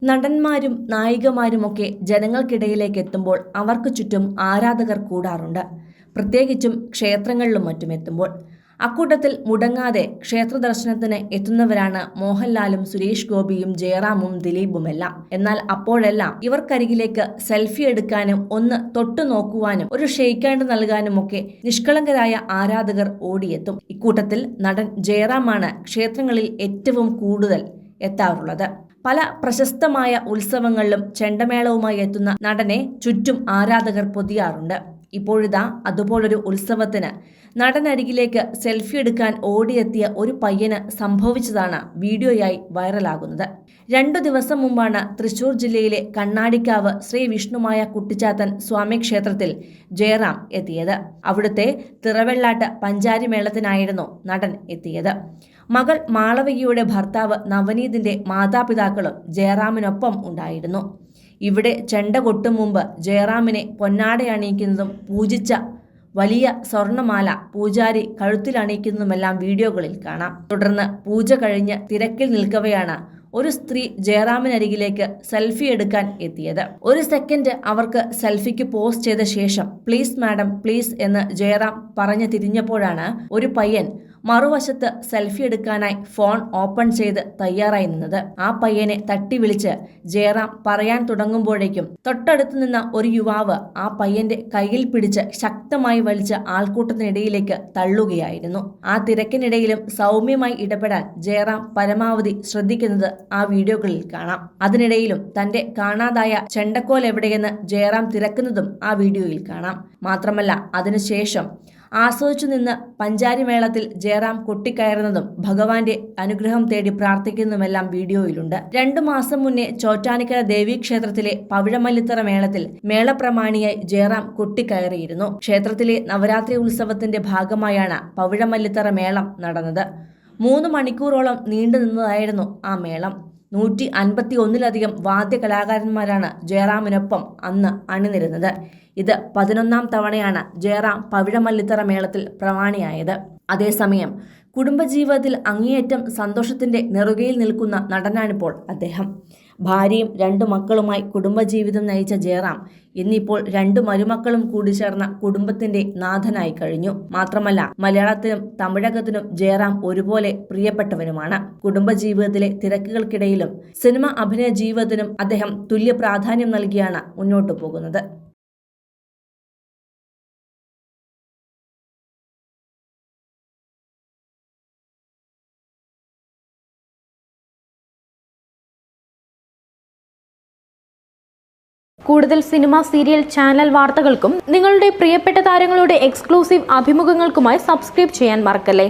നടന്മാരും നായികമാരുമൊക്കെ ജനങ്ങൾക്കിടയിലേക്ക് എത്തുമ്പോൾ അവർക്ക് ചുറ്റും ആരാധകർ കൂടാറുണ്ട്. പ്രത്യേകിച്ചും ക്ഷേത്രങ്ങളിലും മറ്റും എത്തുമ്പോൾ. അക്കൂട്ടത്തിൽ മുടങ്ങാതെ ക്ഷേത്ര ദർശനത്തിന് എത്തുന്നവരാണ് മോഹൻലാലും സുരേഷ് ഗോപിയും ജയറാമും ദിലീപുമെല്ലാം. എന്നാൽ അപ്പോഴെല്ലാം ഇവർക്കരികിലേക്ക് സെൽഫി എടുക്കാനും ഒന്ന് തൊട്ടു നോക്കുവാനും ഒരു ഷെയ്ക്ക് ഹാൻഡ് നൽകാനുമൊക്കെ നിഷ്കളങ്കരായ ആരാധകർ ഓടിയെത്തും. ഇക്കൂട്ടത്തിൽ നടൻ ജയറാമാണ് ക്ഷേത്രങ്ങളിൽ ഏറ്റവും കൂടുതൽ എത്താറുള്ളത്. പല പ്രശസ്തമായ ഉത്സവങ്ങളിലും ചെണ്ടമേളവുമായി എത്തുന്ന നടനെ ചുറ്റും ആരാധകർ പൊതിയാറുണ്ട്. ഇപ്പോഴിതാ അതുപോലൊരു ഉത്സവത്തിന് നടനരികിലേക്ക് സെൽഫി എടുക്കാൻ ഓടിയെത്തിയ ഒരു പയ്യന് സംഭവിച്ചതാണ് വീഡിയോയായി വൈറലാകുന്നത്. 2 ദിവസം മുമ്പാണ് തൃശൂർ ജില്ലയിലെ കണ്ണാടിക്കാവ് ശ്രീ വിഷ്ണുമായ കുട്ടിച്ചാത്തൻ സ്വാമി ക്ഷേത്രത്തിൽ ജയറാം എത്തിയത്. അവിടുത്തെ തിറവെള്ളാട്ട് പഞ്ചാരി മേളത്തിനായിരുന്നു നടൻ എത്തിയത്. മകൾ മാളവികയുടെ ഭർത്താവ് നവനീതിന്റെ മാതാപിതാക്കളും ജയറാമിനൊപ്പം ഉണ്ടായിരുന്നു. ഇവിടെ ചെണ്ട കൊട്ടും മുമ്പ് ജയറാമിനെ പൊന്നാടയണിയിക്കുന്നതും പൂജിച്ച വലിയ സ്വർണമാല പൂജാരി കഴുത്തിലണിയിക്കുന്നതുമെല്ലാം വീഡിയോകളിൽ കാണാം. തുടർന്ന് പൂജ കഴിഞ്ഞ് തിരക്കിൽ നിൽക്കവെയാണ് ഒരു സ്ത്രീ ജയറാമിനരികിലേക്ക് സെൽഫി എടുക്കാൻ എത്തിയത്. ഒരു സെക്കൻഡ് അവർക്ക് സെൽഫിക്ക് പോസ് ചെയ്ത ശേഷം പ്ലീസ് മാഡം പ്ലീസ് എന്ന് ജയറാം പറഞ്ഞു തിരിഞ്ഞപ്പോഴാണ് ഒരു പയ്യൻ മറുവശത്ത് സെൽഫി എടുക്കാനായി ഫോൺ ഓപ്പൺ ചെയ്ത് തയ്യാറായി നിന്നത്. ആ പയ്യനെ തട്ടി വിളിച്ച് ജയറാം പറയാൻ തുടങ്ങുമ്പോഴേക്കും തൊട്ടടുത്ത് നിന്ന ഒരു യുവാവ് ആ പയ്യന്റെ കയ്യിൽ പിടിച്ച് ശക്തമായി വലിച്ച് ആൾക്കൂട്ടത്തിനിടയിലേക്ക് തള്ളുകയായിരുന്നു. ആ തിരക്കിനിടയിലും സൗമ്യമായി ഇടപെടാൻ ജയറാം പരമാവധി ശ്രദ്ധിക്കുന്നത് ആ വീഡിയോകളിൽ കാണാം. അതിനിടയിലും തന്റെ കാണാതായ ചെണ്ടക്കോൽ എവിടെയെന്ന് ജയറാം തിരക്കുന്നതും ആ വീഡിയോയിൽ കാണാം. മാത്രമല്ല അതിനുശേഷം ആസ്വദിച്ചു നിന്ന് പഞ്ചാരി മേളത്തിൽ ജയറാം കൊട്ടിക്കയറുന്നതും ഭഗവാന്റെ അനുഗ്രഹം തേടി പ്രാർത്ഥിക്കുന്നതുമെല്ലാം വീഡിയോയിലുണ്ട്. 2 മാസം മുന്നേ ചോറ്റാനിക്കര ദേവീക്ഷേത്രത്തിലെ പവിഴമല്ലിത്തറ മേളത്തിൽ മേളപ്രമാണിയായി ജയറാം കൊട്ടിക്കയറിയിരുന്നു. ക്ഷേത്രത്തിലെ നവരാത്രി ഉത്സവത്തിന്റെ ഭാഗമായാണ് പവിഴമല്ലിത്തറ മേളം നടന്നത്. 3 മണിക്കൂറോളം നീണ്ടു നിന്നതായിരുന്നു ആ മേളം. 151-ലധികം വാദ്യ കലാകാരന്മാരാണ് ജയറാമിനൊപ്പം അന്ന് അണിനിരുന്നത്. ഇത് 11ാം തവണയാണ് ജയറാം പവിഴമല്ലിത്തറ മേളത്തിൽ പ്രമാണിയായത്. അതേസമയം കുടുംബജീവിതത്തിൽ അങ്ങേയറ്റം സന്തോഷത്തിന്റെ നെറുകയിൽ നിൽക്കുന്ന നടനാണിപ്പോൾ അദ്ദേഹം. ഭാര്യയും 2 മക്കളുമായി കുടുംബജീവിതം നയിച്ച ജയറാം ഇന്നിപ്പോൾ 2 മരുമക്കളും കൂടി ചേർന്ന കുടുംബത്തിന്റെ നാഥനായി കഴിഞ്ഞു. മാത്രമല്ല മലയാളത്തിനും തമിഴകത്തിനും ജയറാം ഒരുപോലെ പ്രിയപ്പെട്ടവനുമാണ്. കുടുംബജീവിതത്തിലെ തിരക്കുകൾക്കിടയിലും സിനിമ അഭിനയ ജീവിതത്തിനും അദ്ദേഹം തുല്യ പ്രാധാന്യം നൽകിയാണ് മുന്നോട്ടു പോകുന്നത്. കൂടുതൽ സിനിമ, സീരിയൽ, ചാനൽ വാർത്തകൾക്കും നിങ്ങളുടെ പ്രിയപ്പെട്ട താരങ്ങളുടെ എക്സ്ക്ലൂസീവ് അഭിമുഖങ്ങൾക്കുമായി സബ്സ്ക്രൈബ് ചെയ്യാൻ മറക്കല്ലേ.